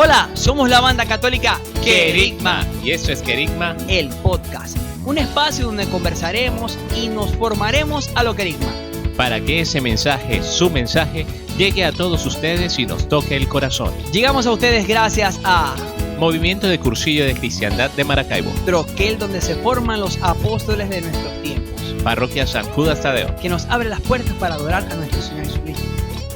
Hola, somos la banda católica Querigma, y esto es Querigma, el podcast, un espacio donde conversaremos y nos formaremos a lo querigma, para que ese mensaje, su mensaje, llegue a todos ustedes y nos toque el corazón. Llegamos a ustedes gracias a Movimiento de Cursillo de Cristiandad de Maracaibo, Troquel, donde se forman los apóstoles de nuestros tiempos, Parroquia San Judas Tadeo, que nos abre las puertas para adorar a nuestro Señor Jesucristo.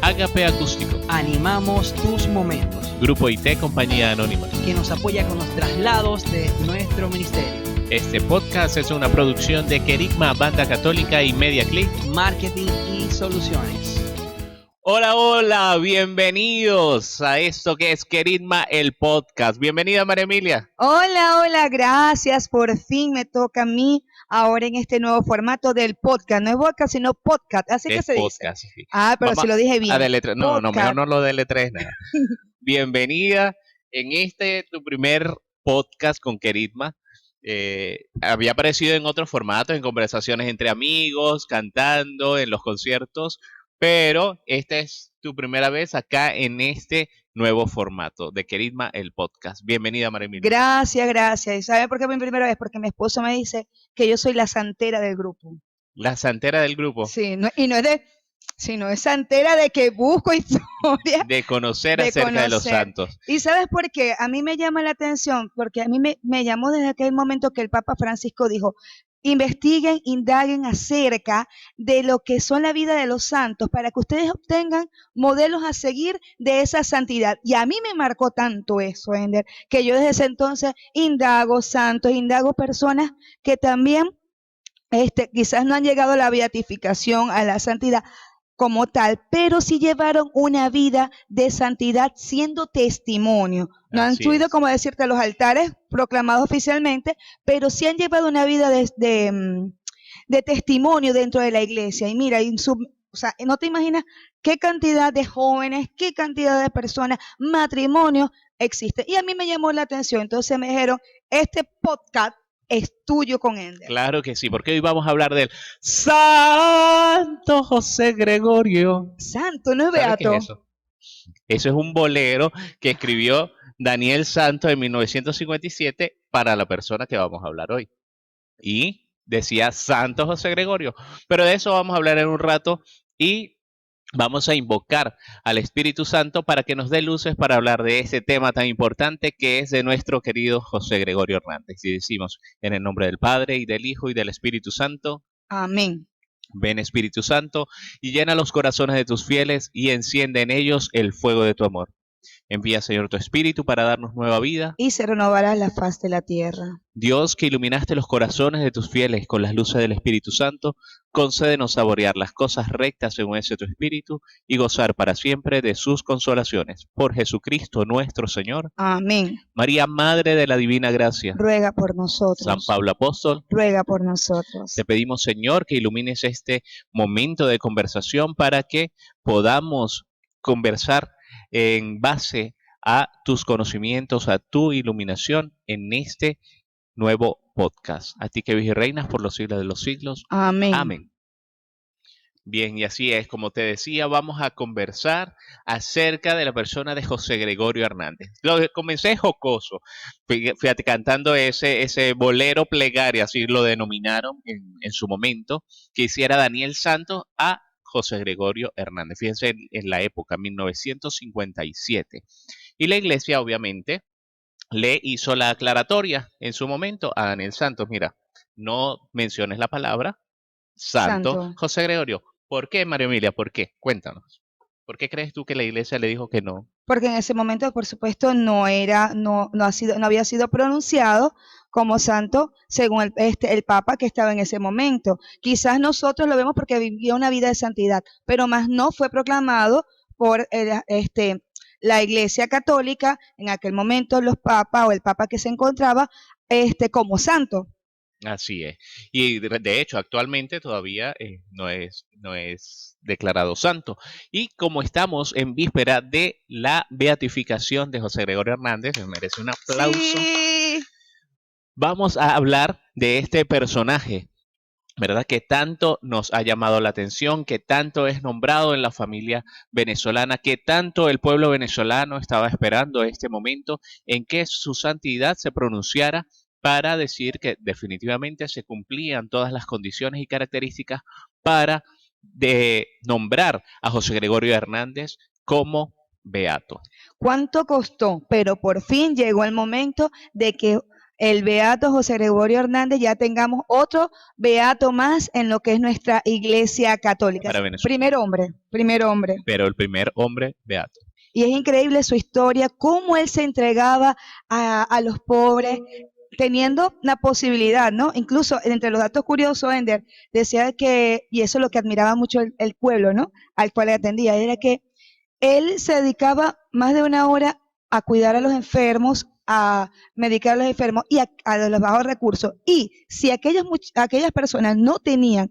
Agape Acústico, Animamos tus momentos, Grupo IT Compañía Anónima, que nos apoya con los traslados de nuestro ministerio. Este podcast es una producción de Querigma, Banda Católica y Media Click, Marketing y soluciones. Hola, hola, bienvenidos a esto que es Querigma, el podcast. Bienvenida, María Emilia. Hola, gracias. Por fin me toca a mí ahora en este nuevo formato del podcast. No es podcast, sino podcast. Así que se Podcast, dice. sí. Ah, pero Vamos si lo dije bien. No, Podcast. mejor no lo deletres nada. Bienvenida en tu primer podcast con Querigma. Había aparecido en otros formatos, en conversaciones entre amigos, cantando, en los conciertos, pero esta es tu primera vez acá en este nuevo formato de Querigma, el podcast. Bienvenida, María Emilia. Gracias. ¿Y sabe por qué es mi primera vez? Porque mi esposo me dice que yo soy la santera del grupo. La santera del grupo. Sí, y no es de... sino es santera de que busco historia. De conocer acerca de los santos. ¿Y sabes por qué? A mí me llama la atención, porque a mí me llamó desde aquel momento que el Papa Francisco dijo, investiguen, indaguen acerca de lo que son la vida de los santos, para que ustedes obtengan modelos a seguir de esa santidad. Y a mí me marcó tanto eso, Ender, que yo desde ese entonces indago santos, indago personas que también quizás no han llegado a la beatificación, a la santidad como tal, pero sí llevaron una vida de santidad siendo testimonio. No han subido, como decirte, a los altares proclamados oficialmente, pero sí han llevado una vida de testimonio dentro de la iglesia. Y mira, o sea, no te imaginas qué cantidad de jóvenes, qué cantidad de personas, matrimonios existe. Y a mí me llamó la atención. Entonces me dijeron, este podcast es tuyo con Ender. Claro que sí, porque hoy vamos a hablar del Santo José Gregorio. Santo, no es beato. ¿Qué es eso? Eso es un bolero que escribió Daniel Santos en 1957 para la persona que vamos a hablar hoy. Y decía Santo José Gregorio. Pero de eso vamos a hablar en un rato y vamos a invocar al Espíritu Santo para que nos dé luces para hablar de este tema tan importante que es de nuestro querido José Gregorio Hernández. Y decimos, en el nombre del Padre, y del Hijo, y del Espíritu Santo. Amén. Ven, Espíritu Santo, y llena los corazones de tus fieles, y enciende en ellos el fuego de tu amor. Envía, Señor, tu Espíritu para darnos nueva vida. Y se renovará la faz de la tierra. Dios, que iluminaste los corazones de tus fieles con las luces del Espíritu Santo, concédenos saborear las cosas rectas según ese tu Espíritu y gozar para siempre de sus consolaciones. Por Jesucristo nuestro Señor. Amén. María, Madre de la Divina Gracia. Ruega por nosotros. San Pablo Apóstol. Ruega por nosotros. Te pedimos, Señor, que ilumines este momento de conversación para que podamos conversar en base a tus conocimientos, a tu iluminación en este nuevo podcast. A ti que vives y reinas por los siglos de los siglos. Amén. Amén. Bien, y así es, como te decía, vamos a conversar acerca de la persona de José Gregorio Hernández. Lo que comencé jocoso, fíjate, cantando ese bolero plegario, así lo denominaron en su momento, que hiciera Daniel Santos a José Gregorio Hernández. Fíjense en la época, 1957. Y la iglesia, obviamente, le hizo la aclaratoria en su momento a Daniel Santos. Mira, no menciones la palabra Santo José Gregorio. ¿Por qué, María Emilia? ¿Por qué? Cuéntanos. ¿Por qué crees tú que la iglesia le dijo que no? Porque en ese momento, por supuesto, no había sido pronunciado como santo según el Papa que estaba en ese momento. Quizás nosotros lo vemos porque vivía una vida de santidad, pero más no fue proclamado por la Iglesia Católica en aquel momento, los papas o el Papa que se encontraba como santo. Así es. Y de hecho, actualmente todavía no es declarado santo. Y como estamos en víspera de la beatificación de José Gregorio Hernández, me merece un aplauso. Sí. Vamos a hablar de este personaje ¿verdad? Que tanto nos ha llamado la atención, que tanto es nombrado en la familia venezolana, que tanto el pueblo venezolano estaba esperando este momento en que su santidad se pronunciara para decir que definitivamente se cumplían todas las condiciones y características para nombrar a José Gregorio Hernández como beato. ¿Cuánto costó? Pero por fin llegó el momento de que el beato José Gregorio Hernández ya tengamos otro beato más en lo que es nuestra iglesia católica. Para Venezuela. Primer hombre. Pero el primer hombre beato. Y es increíble su historia, cómo él se entregaba a los pobres, teniendo la posibilidad, ¿no? Incluso entre los datos curiosos, Ender decía que, y eso es lo que admiraba mucho el pueblo, ¿no? Al cual le atendía, era que él se dedicaba más de una hora a cuidar a los enfermos, a medicar a los enfermos y a los bajos recursos. Y si aquellas personas no tenían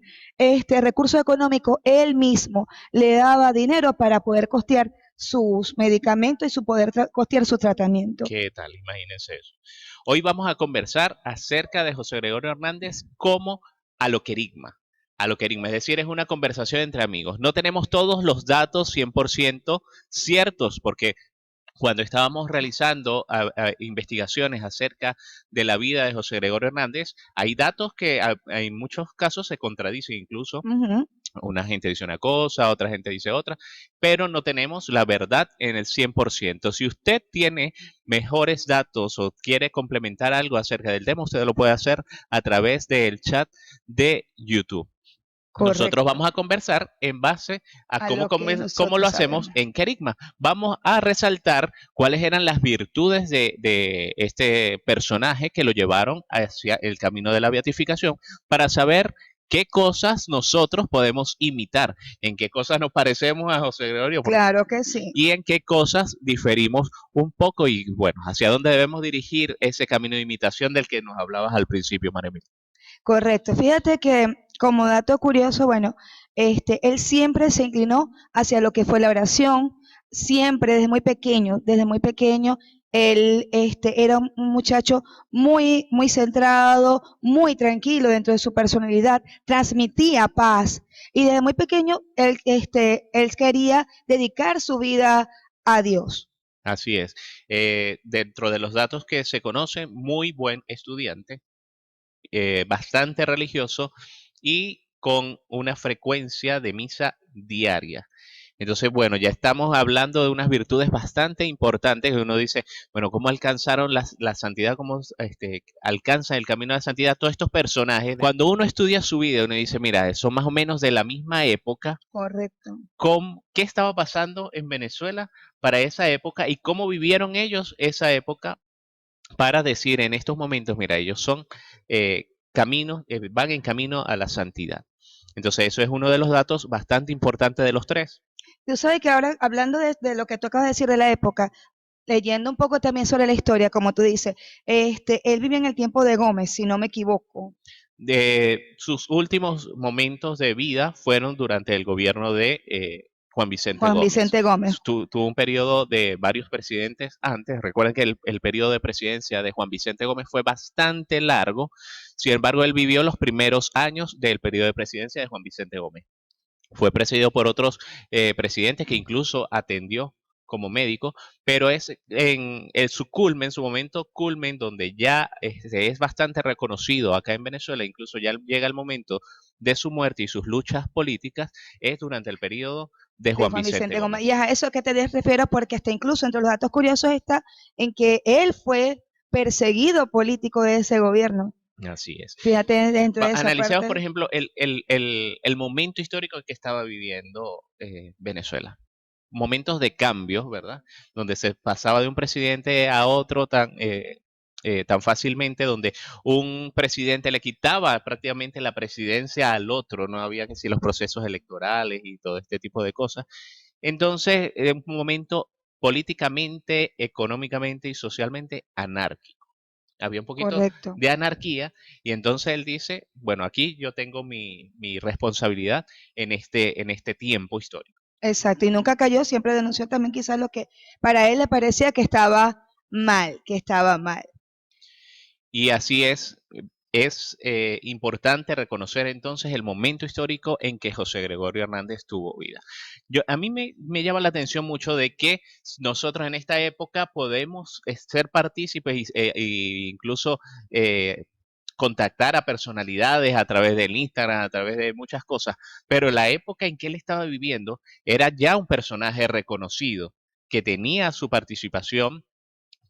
recurso económico, él mismo le daba dinero para poder costear sus medicamentos y su poder costear su tratamiento. ¿Qué tal? Imagínense eso. Hoy vamos a conversar acerca de José Gregorio Hernández como aloquerigma. Aloquerigma, es decir, es una conversación entre amigos. No tenemos todos los datos 100% ciertos, porque cuando estábamos realizando investigaciones acerca de la vida de José Gregorio Hernández, hay datos que en muchos casos se contradicen incluso. Una gente dice una cosa, otra gente dice otra, pero no tenemos la verdad en el 100%. Si usted tiene mejores datos o quiere complementar algo acerca del tema, usted lo puede hacer a través del chat de YouTube. Correcto. Nosotros vamos a conversar en base a cómo lo hacemos en Querigma. Vamos a resaltar cuáles eran las virtudes de este personaje que lo llevaron hacia el camino de la beatificación para saber qué cosas nosotros podemos imitar, en qué cosas nos parecemos a José Gregorio. Claro que sí. Y en qué cosas diferimos un poco y, bueno, hacia dónde debemos dirigir ese camino de imitación del que nos hablabas al principio, María Emilia. Correcto. Fíjate que como dato curioso, bueno, él siempre se inclinó hacia lo que fue la oración, siempre desde muy pequeño, él era un muchacho muy, muy centrado, muy tranquilo dentro de su personalidad, transmitía paz y desde muy pequeño él quería dedicar su vida a Dios. Así es. Dentro de los datos que se conocen, muy buen estudiante, bastante religioso y con una frecuencia de misa diaria. Entonces, bueno, ya estamos hablando de unas virtudes bastante importantes que uno dice, bueno, ¿cómo alcanzaron la santidad? ¿Cómo alcanzan el camino de la santidad todos estos personajes? Cuando uno estudia su vida, uno dice, mira, son más o menos de la misma época. Correcto. ¿Qué estaba pasando en Venezuela para esa época y cómo vivieron ellos esa época para decir en estos momentos, mira, ellos son van en camino a la santidad? Entonces, eso es uno de los datos bastante importantes de los tres. Tú sabes que ahora, hablando de lo que tú acabas de decir de la época, leyendo un poco también sobre la historia, como tú dices, él vivió en el tiempo de Gómez, si no me equivoco. Sus últimos momentos de vida fueron durante el gobierno de Juan Vicente Gómez. Tuvo un periodo de varios presidentes antes. Recuerden que el periodo de presidencia de Juan Vicente Gómez fue bastante largo. Sin embargo, él vivió los primeros años del periodo de presidencia de Juan Vicente Gómez. Fue presidido por otros presidentes que incluso atendió como médico, pero es en su culmen, su momento culmen, donde ya es bastante reconocido acá en Venezuela, incluso ya llega el momento de su muerte y sus luchas políticas, es durante el periodo de Juan Vicente Gómez. Y a eso que te refiero, porque hasta incluso entre los datos curiosos está en que él fue perseguido político de ese gobierno. Así es. Fíjate dentro de esa Analicemos, parte. por ejemplo, el momento histórico que estaba viviendo Venezuela. Momentos de cambios, ¿verdad? Donde se pasaba de un presidente a otro tan fácilmente, donde un presidente le quitaba prácticamente la presidencia al otro, no había que si los procesos electorales y todo este tipo de cosas. Entonces, un momento políticamente, económicamente y socialmente anárquico. Había un poquito Correcto. de anarquía y entonces él dice, bueno, aquí yo tengo mi responsabilidad en este tiempo histórico. Exacto, y nunca cayó, siempre denunció también quizás lo que para él le parecía que estaba mal, Y así es, es importante reconocer entonces el momento histórico en que José Gregorio Hernández tuvo vida. A mí me llama la atención mucho de que nosotros en esta época podemos ser partícipes e incluso contactar a personalidades a través del Instagram, a través de muchas cosas, pero la época en que él estaba viviendo era ya un personaje reconocido que tenía su participación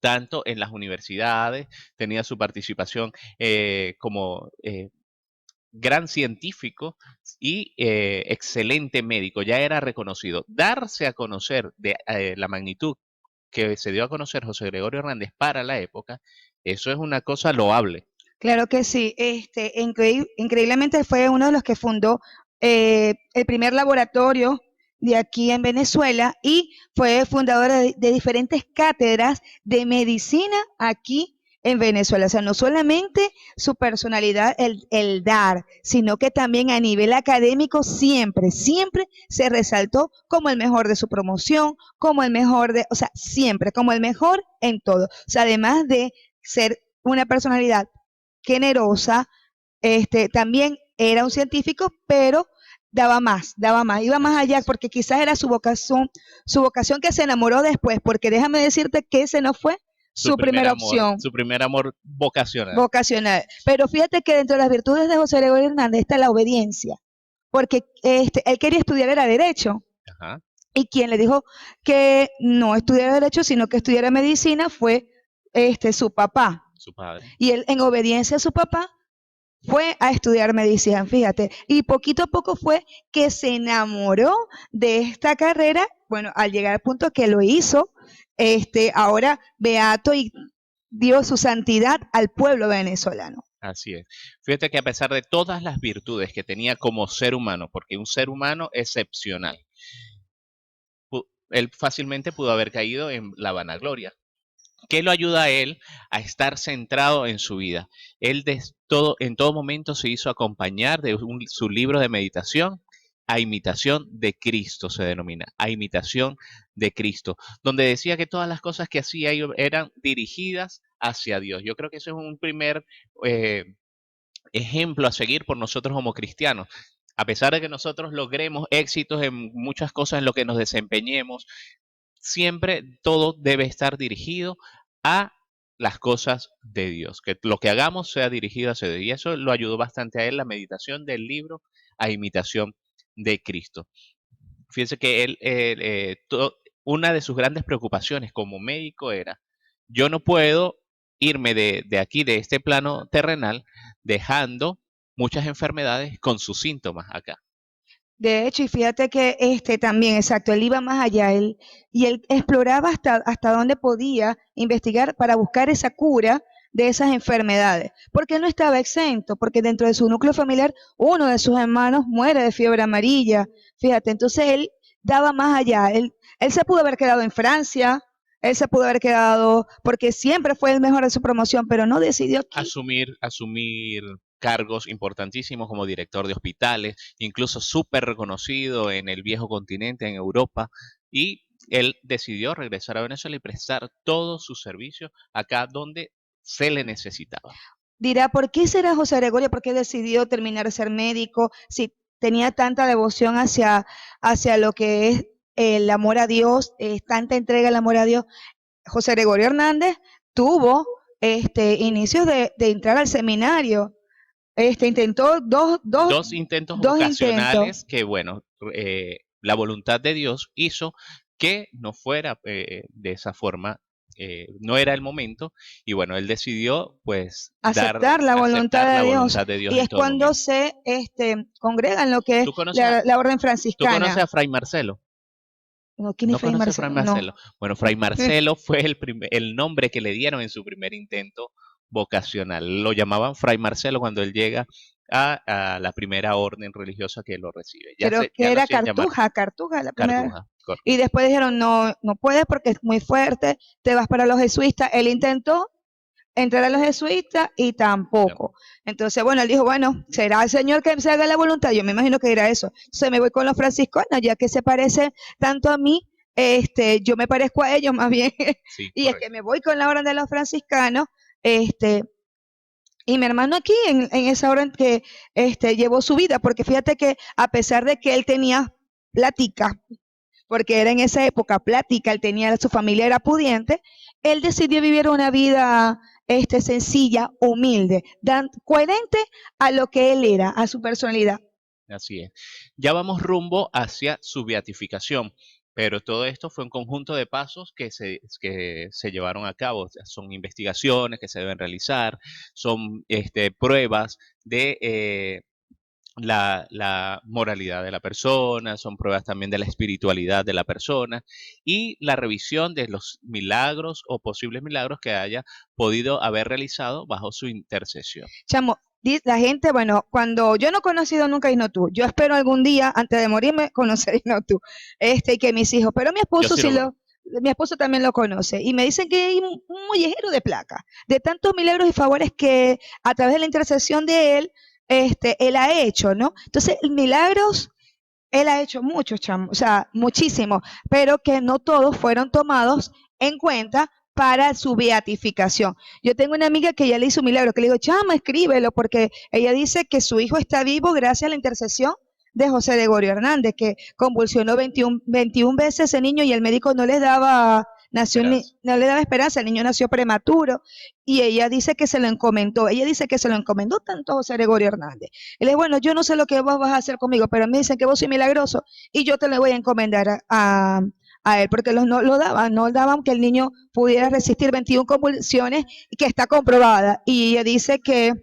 tanto en las universidades, tenía su participación como gran científico y excelente médico, ya era reconocido. Darse a conocer de la magnitud que se dio a conocer José Gregorio Hernández para la época, eso es una cosa loable. Claro que sí, increíblemente fue uno de los que fundó el primer laboratorio de aquí en Venezuela y fue fundador de diferentes cátedras de medicina aquí en Venezuela. O sea, no solamente su personalidad, el dar, sino que también a nivel académico siempre se resaltó como el mejor de su promoción, como el mejor o sea, siempre, como el mejor en todo. O sea, además de ser una personalidad generosa, también era un científico, pero daba más, iba más allá, porque quizás era su vocación que se enamoró después, porque déjame decirte que ese no fue su primera opción. Su primer amor vocacional. Pero fíjate que dentro de las virtudes de José Gregorio Hernández está la obediencia, porque él quería estudiar era derecho. Ajá. Y quien le dijo que no estudiara derecho, sino que estudiara medicina fue su papá. Su padre. Y él, en obediencia a su papá, fue a estudiar medicina, fíjate. Y poquito a poco fue que se enamoró de esta carrera, bueno, al llegar al punto que lo hizo, ahora beato y dio su santidad al pueblo venezolano. Así es. Fíjate que a pesar de todas las virtudes que tenía como ser humano, porque un ser humano excepcional, él fácilmente pudo haber caído en la vanagloria. ¿Qué lo ayuda a él a estar centrado en su vida? Él en todo momento se hizo acompañar de su libro de meditación, A Imitación de Cristo se denomina, A Imitación de Cristo, donde decía que todas las cosas que hacía eran dirigidas hacia Dios. Yo creo que ese es un primer ejemplo a seguir por nosotros como cristianos. A pesar de que nosotros logremos éxitos en muchas cosas en lo que nos desempeñemos, siempre todo debe estar dirigido a las cosas de Dios, que lo que hagamos sea dirigido hacia Dios. Y eso lo ayudó bastante a él la meditación del libro A Imitación de Cristo. Fíjense que una de sus grandes preocupaciones como médico era, yo no puedo irme de aquí, de este plano terrenal, dejando muchas enfermedades con sus síntomas acá. De hecho, y fíjate que también, exacto, él iba más allá, él exploraba hasta dónde podía investigar para buscar esa cura de esas enfermedades, porque él no estaba exento, porque dentro de su núcleo familiar, uno de sus hermanos muere de fiebre amarilla, fíjate, entonces él daba más allá, él se pudo haber quedado en Francia, él se pudo haber quedado, porque siempre fue el mejor de su promoción, pero no decidió asumir cargos importantísimos como director de hospitales, incluso súper reconocido en el viejo continente, en Europa, y él decidió regresar a Venezuela y prestar todo su servicio acá donde se le necesitaba. Dirá, ¿por qué será José Gregorio? ¿Por qué decidió terminar de ser médico? Si tenía tanta devoción hacia lo que es el amor a Dios, tanta entrega al amor a Dios. José Gregorio Hernández tuvo inicios de entrar al seminario. Intentó dos intentos vocacionales que, bueno, la voluntad de Dios hizo que no fuera de esa forma. No era el momento y bueno, él decidió pues aceptar la voluntad de Dios. Y es cuando momento. se congregan lo que es la orden franciscana. ¿Tú conoces a Fray Marcelo? No, ¿quién es Fray Marcelo? Fray Marcelo? No. Bueno, Fray Marcelo fue el nombre que le dieron en su primer intento vocacional. Lo llamaban Fray Marcelo cuando él llega a la primera orden religiosa que lo recibe. Creo que era Cartuja la primera. Y después dijeron, no puedes porque es muy fuerte, te vas para los jesuitas. Él intentó entrar a los jesuitas y tampoco. Entonces, bueno, él dijo, bueno, será el Señor que se haga la voluntad. Yo me imagino que era eso. Entonces me voy con los franciscanos, ya que se parece tanto a mí, yo me parezco a ellos más bien. Sí, y correcto. Es que me voy con la orden de los franciscanos, Y mi hermano aquí, en esa hora en que llevó su vida, porque fíjate que a pesar de que él tenía plática, porque era en esa época plática, él tenía, su familia era pudiente, él decidió vivir una vida sencilla, humilde, coherente a lo que él era, a su personalidad. Así es. Ya vamos rumbo hacia su beatificación, pero todo esto fue un conjunto de pasos que se llevaron a cabo. O sea, son investigaciones que se deben realizar, son pruebas de la moralidad de la persona, son pruebas también de la espiritualidad de la persona y la revisión de los milagros o posibles milagros que haya podido haber realizado bajo su intercesión. Chamo, la gente, bueno, cuando yo no he conocido nunca a Inotú, yo espero algún día, antes de morirme, conocer a Inotú, y que mis hijos, pero mi esposo sí mi esposo también lo conoce, y me dicen que hay un mollejero de placa, de tantos milagros y favores que a través de la intercesión de él, él ha hecho, ¿no? Entonces, milagros, él ha hecho muchos, chamo, o sea, muchísimos, pero que no todos fueron tomados en cuenta para su beatificación. Yo tengo una amiga que ya le hizo un milagro, que le digo, chama, escríbelo, porque ella dice que su hijo está vivo gracias a la intercesión de José Gregorio Hernández, que convulsionó 21 veces ese niño y el médico no le daba, no le daba esperanza, el niño nació prematuro y ella dice que se lo encomendó, tanto a José Gregorio Hernández. Él es bueno, yo no sé lo que vos vas a hacer conmigo, pero me dicen que vos sois milagroso y yo te lo voy a encomendar a él, porque no lo daban, no daban que el niño pudiera resistir 21 convulsiones, que está comprobada. Y ella dice que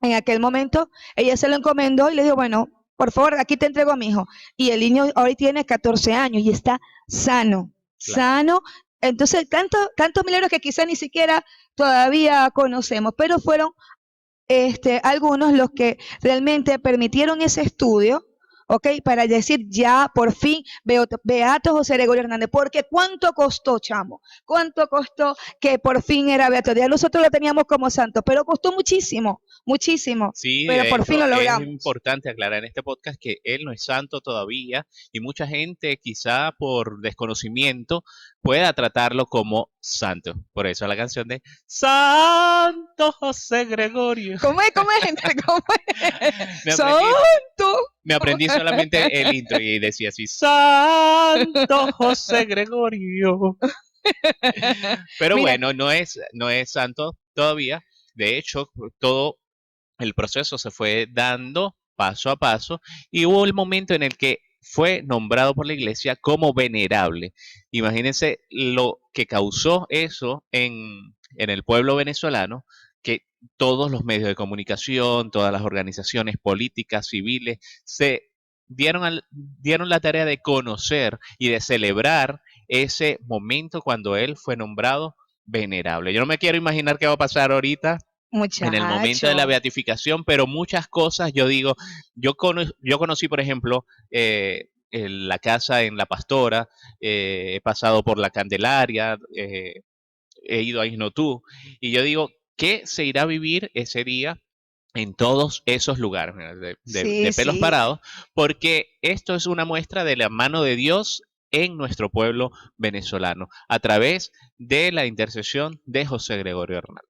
en aquel momento ella se lo encomendó y le dijo, bueno, por favor, aquí te entrego a mi hijo. Y el niño hoy tiene 14 años y está sano, Claro. sano. Entonces, tantos milagros que quizás ni siquiera todavía conocemos, pero fueron algunos los que realmente permitieron ese estudio, ¿ok? Para decir ya por fin Beato José Gregorio Hernández, porque ¿cuánto costó, chamo? ¿Cuánto costó que por fin era beato? Ya nosotros lo teníamos como santo, pero costó muchísimo, muchísimo, Sí, pero de por fin hecho lo es logramos. importante aclarar en este podcast que él no es santo todavía y mucha gente quizá por desconocimiento pueda tratarlo como santo. Por eso la canción de Santo José Gregorio. ¿Cómo es? ¿Cómo es? ¿Cómo es? Me aprendí, ¡Santo! me aprendí solamente el intro y decía así, Santo José Gregorio. Pero Mira, bueno, no es santo todavía. De hecho, todo el proceso se fue dando paso a paso y hubo el momento en el que fue nombrado por la iglesia como venerable. Imagínense lo que causó eso en el pueblo venezolano, que todos los medios de comunicación, todas las organizaciones políticas, civiles, se dieron la tarea de conocer y de celebrar ese momento cuando él fue nombrado venerable. Yo no me quiero imaginar qué va a pasar ahorita en el momento de la muchacho. beatificación, pero muchas cosas, yo digo, yo conocí, por ejemplo, la casa en La Pastora, he pasado por la Candelaria, he ido a Isnotú, y yo digo, ¿qué se irá a vivir ese día en todos esos lugares, mira, Sí, de pelos sí. parados? Porque esto es una muestra de la mano de Dios en nuestro pueblo venezolano, a través de la intercesión de José Gregorio Hernández.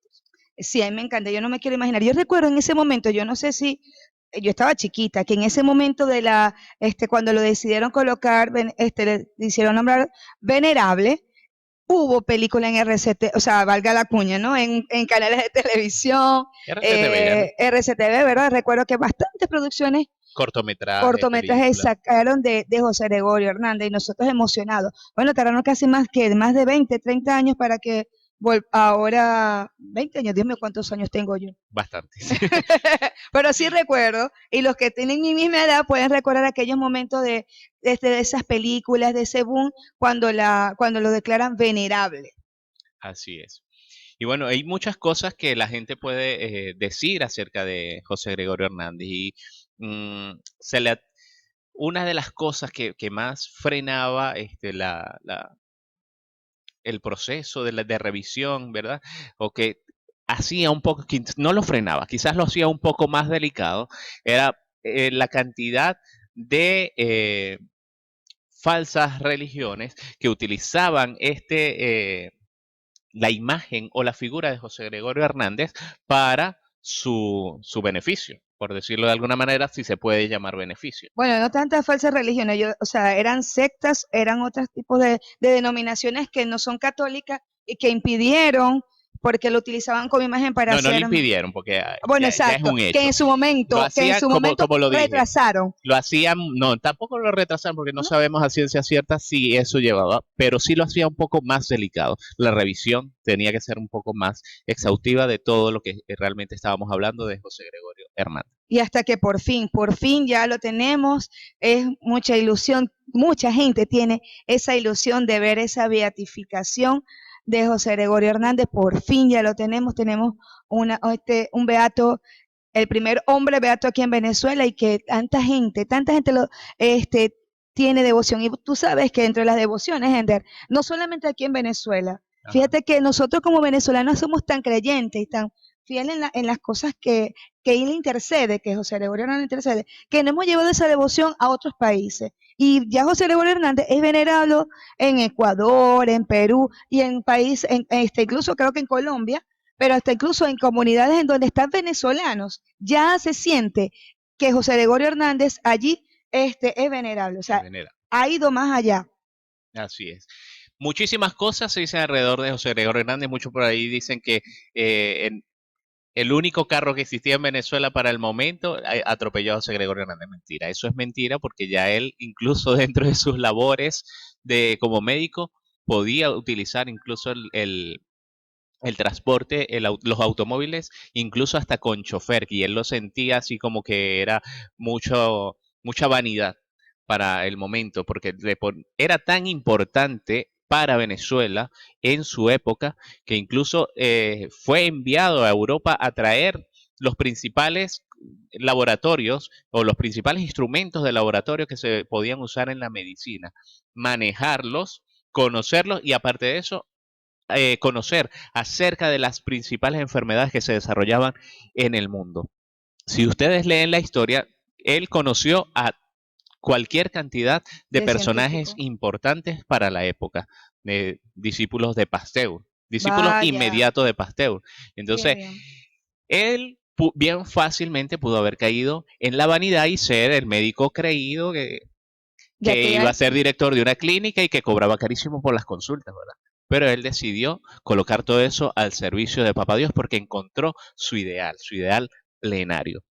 Sí, a mí me encanta, yo no me quiero imaginar. Yo recuerdo en ese momento, yo no sé si, yo estaba chiquita, que en ese momento cuando lo decidieron colocar, le hicieron nombrar venerable, hubo película en RCT, o sea, valga la cuña, ¿no? En canales de televisión, RCTV, ¿no? RCTV, ¿verdad? Recuerdo que bastantes producciones, Cortometrajes, cortometrajes películas. sacaron de José Gregorio Hernández y nosotros emocionados. Bueno, tardaron casi más de 20, 30 años para que ahora, 20 años, Dios mío, ¿cuántos años tengo yo? Bastantes. Pero sí recuerdo, y los que tienen mi misma edad pueden recordar aquellos momentos de esas películas, de ese boom, cuando lo declaran venerable. Así es. Y bueno, hay muchas cosas que la gente puede decir acerca de José Gregorio Hernández. Y mm, se le, una de las cosas que más frenaba el proceso de revisión, ¿verdad? O que hacía un poco, no lo frenaba, quizás lo hacía un poco más delicado, era la cantidad de falsas religiones que utilizaban la imagen o la figura de José Gregorio Hernández para su beneficio, por decirlo de alguna manera, si se puede llamar beneficio. Bueno, no tantas falsas religiones, o sea, eran sectas, eran otros tipos de denominaciones que no son católicas y que impidieron porque lo utilizaban como imagen para No, no le hacer, impidieron, porque bueno, ya es exacto, un que hecho. en su Lo momento, hacían, como lo dije, retrasaron. lo hacían, no, tampoco lo retrasaron porque no ¿No? sabemos a ciencia cierta si eso llevaba, pero sí lo hacía un poco más delicado. La revisión tenía que ser un poco más exhaustiva de todo lo que realmente estábamos hablando de José Gregorio Hernández. Y hasta que por fin ya lo tenemos, es mucha ilusión, mucha gente tiene esa ilusión de ver esa beatificación de José Gregorio Hernández, por fin ya lo tenemos un beato, el primer hombre beato aquí en Venezuela y que tanta gente tiene devoción. Y tú sabes que entre las devociones, Ender, no solamente aquí en Venezuela, Ajá. fíjate que nosotros como venezolanos somos tan creyentes y tan fieles en las cosas que él intercede, que José Gregorio Hernández intercede, que no hemos llevado esa devoción a otros países. Y ya José Gregorio Hernández es venerado en Ecuador, en Perú y en países, incluso creo que en Colombia, pero hasta incluso en comunidades en donde están venezolanos, ya se siente que José Gregorio Hernández allí es venerable, o sea, Venera. ha ido más allá. Así es. Muchísimas cosas se dicen alrededor de José Gregorio Hernández. Muchos por ahí dicen que el único carro que existía en Venezuela para el momento atropelló a José Gregorio Hernández. Mentira, eso es mentira porque ya él, incluso dentro de sus labores como médico, podía utilizar incluso el transporte, los automóviles, incluso hasta con chofer, y él lo sentía así como que era mucha vanidad para el momento, porque era tan importante para Venezuela en su época que incluso fue enviado a Europa a traer los principales laboratorios o los principales instrumentos de laboratorio que se podían usar en la medicina, manejarlos, conocerlos y aparte de eso, conocer acerca de las principales enfermedades que se desarrollaban en el mundo. Si ustedes leen la historia, él conoció a cualquier cantidad de personajes Científico. importantes para la época, discípulos de Pasteur, discípulos Vaya, inmediatos de Pasteur. qué Entonces, bien. él bien fácilmente pudo haber caído en la vanidad y ser el médico creído Ya que que iba ya, a ser director de una clínica y que cobraba carísimo por las consultas, ¿verdad? Pero él decidió colocar todo eso al servicio de Papá Dios porque encontró su ideal plenario.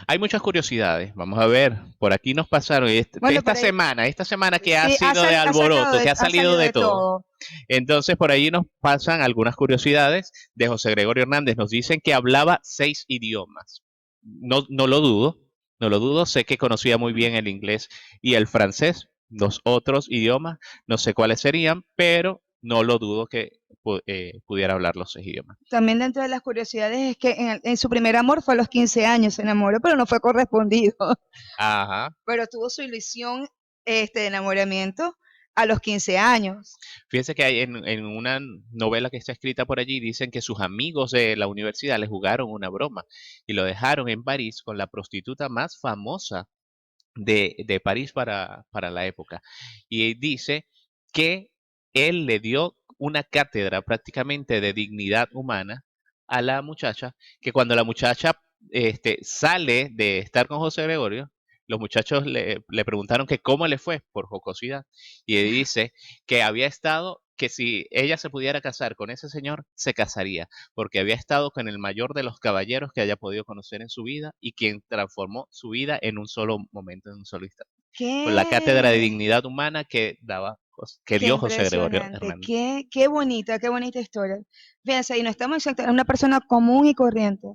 Hay muchas curiosidades, vamos a ver, por aquí nos pasaron, bueno, por ahí, esta semana que ha sí, sido de alboroto, que ha ha salido salido de de todo. todo. Entonces por ahí nos pasan algunas curiosidades de José Gregorio Hernández, nos dicen que hablaba 6 idiomas. No lo dudo, no lo dudo, sé que conocía muy bien el inglés y el francés, los otros idiomas, no sé cuáles serían, pero no lo dudo que pudiera hablar los 6 idiomas. También dentro de las curiosidades es que en su primer amor fue a los 15 años, se enamoró, pero no fue correspondido. Ajá. Pero tuvo su ilusión de enamoramiento a los 15 años. Fíjense que hay en una novela que está escrita por allí, dicen que sus amigos de la universidad le jugaron una broma y lo dejaron en París con la prostituta más famosa de París para la época. Y dice que él le dio una cátedra prácticamente de dignidad humana a la muchacha, que cuando la muchacha sale de estar con José Gregorio, los muchachos le preguntaron que cómo le fue por jocosidad, y él dice que había estado, que si ella se pudiera casar con ese señor, se casaría, porque había estado con el mayor de los caballeros que haya podido conocer en su vida y quien transformó su vida en un solo momento, en un solo instante. Con la cátedra de Qué, dignidad humana que qué dio José Gregorio impresionante, Hernández. qué bonita historia. Fíjense, y no estamos exactos, es una persona común y corriente.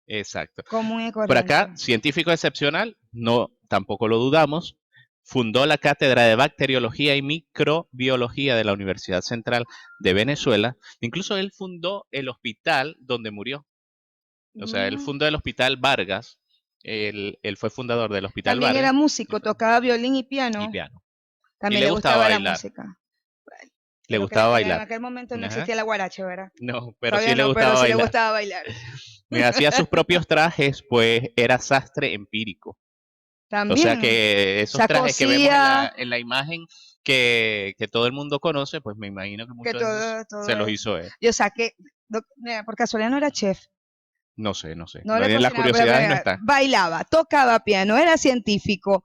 Exacto. Común y Por acá, corriente. científico excepcional, no, tampoco lo dudamos. Fundó la cátedra de bacteriología y microbiología de la Universidad Central de Venezuela. Incluso él fundó el hospital donde murió. O sea, él Mm. fundó el Hospital Vargas. Él fue fundador del Hospital También era Vargas músico, tocaba violín y y piano. piano. Y También le le gustaba gustaba la bailar. música. Bueno, Le pero que gustaba en bailar. aquel momento no Ajá. existía la guaracha, ¿verdad? No, pero sí Todavía le no, pero gustaba sí le bailar. gustaba bailar. Me hacía sus propios trajes, pues era sastre empírico. O sea También. que O esos sea, trajes que vemos en cosía, en la imagen que todo el mundo conoce, pues me imagino que que muchos de esos todo se los eso. hizo él. Yo saqué, mira, por casualidad no era chef. No sé. No le En las cocinaba, curiosidades no está. bailaba, tocaba piano, era científico,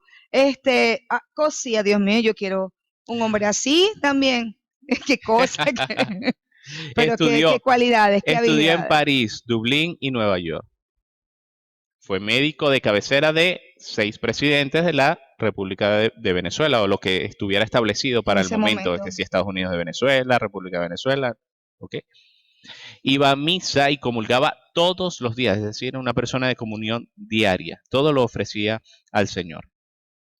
cosía, Dios mío, yo quiero un hombre así también. Qué cosa, pero qué Estudió, cualidades, qué estudió en habilidades. París, Dublín y Nueva York. Fue médico de cabecera de 6 presidentes de la República de Venezuela, o lo que estuviera establecido para En el ese momento, es momento. que si Estados Unidos de Venezuela, República de Venezuela, ¿ok? Iba a misa y comulgaba todos los días, es decir, era una persona de comunión diaria. Todo lo ofrecía al Señor.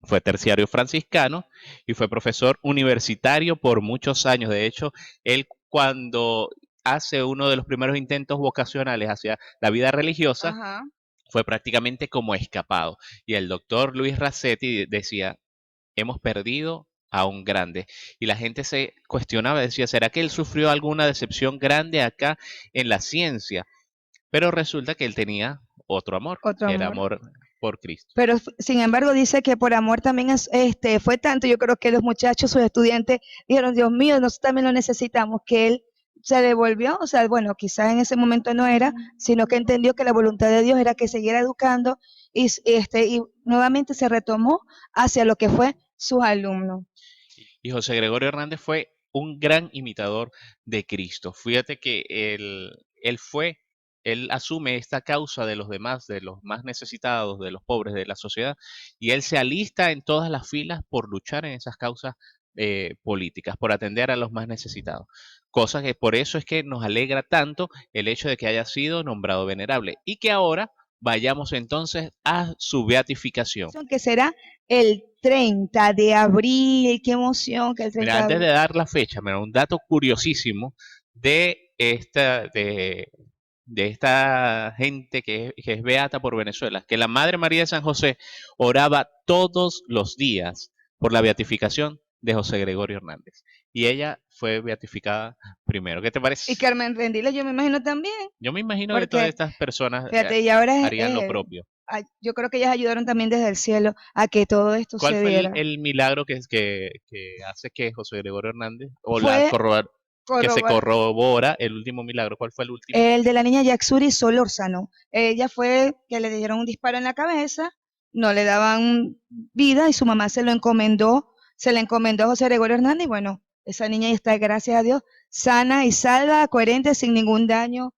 Fue terciario franciscano y fue profesor universitario por muchos años. De hecho, él cuando hace uno de los primeros intentos vocacionales hacia la vida religiosa, Ajá. fue prácticamente como escapado. Y el doctor Luis Racetti decía, hemos perdido a un grande. Y la gente se cuestionaba, decía, ¿será que él sufrió alguna decepción grande acá en la ciencia? Pero resulta que él tenía otro amor, Otro era amor. amor por Cristo. Pero sin embargo dice que por amor también fue tanto, yo creo que los muchachos, sus estudiantes, dijeron, Dios mío, nosotros también lo necesitamos, que él se devolvió, o sea, bueno, quizás en ese momento no era, sino que entendió que la voluntad de Dios era que siguiera educando y nuevamente se retomó hacia lo que fue sus alumnos. Y José Gregorio Hernández fue un gran imitador de Cristo. Fíjate que él asume esta causa de los demás, de los más necesitados, de los pobres de la sociedad, y él se alista en todas las filas por luchar en esas causas políticas, por atender a los más necesitados. Cosa que por eso es que nos alegra tanto el hecho de que haya sido nombrado venerable y que ahora vayamos entonces a su beatificación. Que será el 30 de abril, qué emoción que el 30 Mira, de antes de abril. dar la fecha, mira, un dato curiosísimo de esta gente que es beata por Venezuela, que la Madre María de San José oraba todos los días por la beatificación de José Gregorio Hernández. Y ella fue beatificada primero. ¿Qué te Y parece? Carmen Rendiles, yo me imagino también, Yo me imagino que todas porque estas personas fíjate, y ahora harían lo propio. yo creo que ellas ayudaron también desde el cielo a que todo esto ¿Cuál se fue diera. el milagro que hace que José Gregorio Hernández, o Fue que se corroborar corrobora el último milagro? ¿Cuál fue el último? el de la niña Yaxuri Solórzano. Ella fue que le dieron un disparo en la cabeza, no le daban vida y su mamá se le encomendó a José Gregorio Hernández y bueno, esa niña ya está, gracias a Dios, sana y salva, coherente, sin ningún daño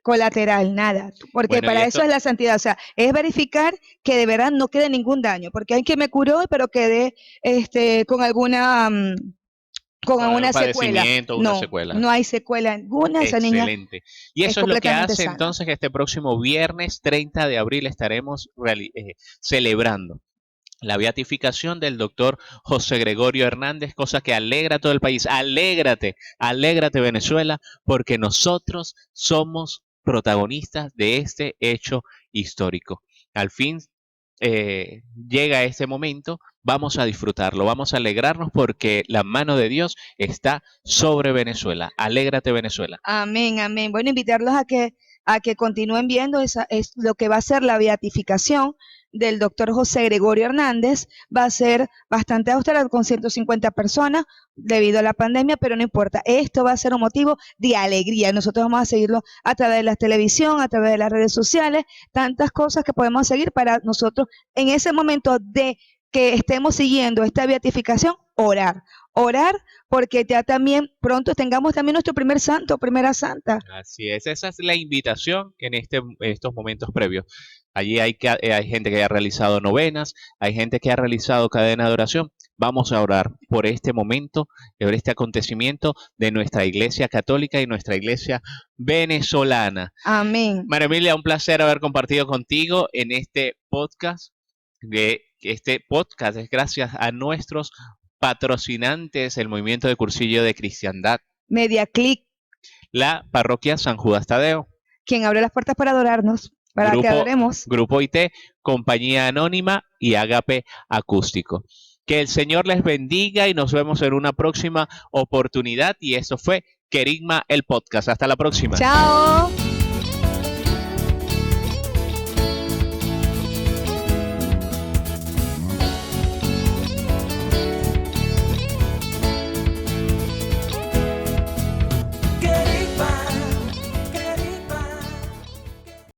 colateral, nada, porque Bueno, y para eso esto, es la santidad, o sea, es verificar que de verdad no quede ningún daño, porque hay que me curó, pero quedé con alguna con con algún alguna secuela. padecimiento, una No, secuela. no hay secuela alguna, esa niña Excelente. Y es eso es lo que completamente hace sana. entonces que este próximo viernes 30 de abril estaremos celebrando la beatificación del doctor José Gregorio Hernández, cosa que alegra a todo el país. Alégrate, alégrate Venezuela, porque nosotros somos protagonistas de este hecho histórico. Al fin llega este momento, vamos a disfrutarlo, vamos a alegrarnos porque la mano de Dios está sobre Venezuela. Alégrate Venezuela. Amén, amén. Bueno, invitarlos a que continúen viendo es lo que va a ser la beatificación del doctor José Gregorio Hernández. Va a ser bastante austera con 150 personas debido a la pandemia, pero no importa. Esto va a ser un motivo de alegría. Nosotros vamos a seguirlo a través de la televisión, a través de las redes sociales, tantas cosas que podemos seguir para nosotros en ese momento de que estemos siguiendo esta beatificación, orar porque ya también pronto tengamos también nuestro primer santo, primera santa. Así es, esa es la invitación en estos momentos previos. Allí hay gente que ha realizado novenas, hay gente que ha realizado cadena de oración. Vamos a orar por este momento, por este acontecimiento de nuestra iglesia católica y nuestra iglesia venezolana. Amén. María Emilia, un placer haber compartido contigo en este podcast. Este podcast es gracias a nuestros patrocinantes, el Movimiento de Cursillo de Cristiandad, MediaClick, la Parroquia San Judas Tadeo, quien abre las puertas para adorarnos, para que adoremos. Grupo IT, Compañía Anónima y Ágape Acústico. Que el Señor les bendiga y nos vemos en una próxima oportunidad. Y eso fue Querigma el podcast. Hasta la próxima. Chao.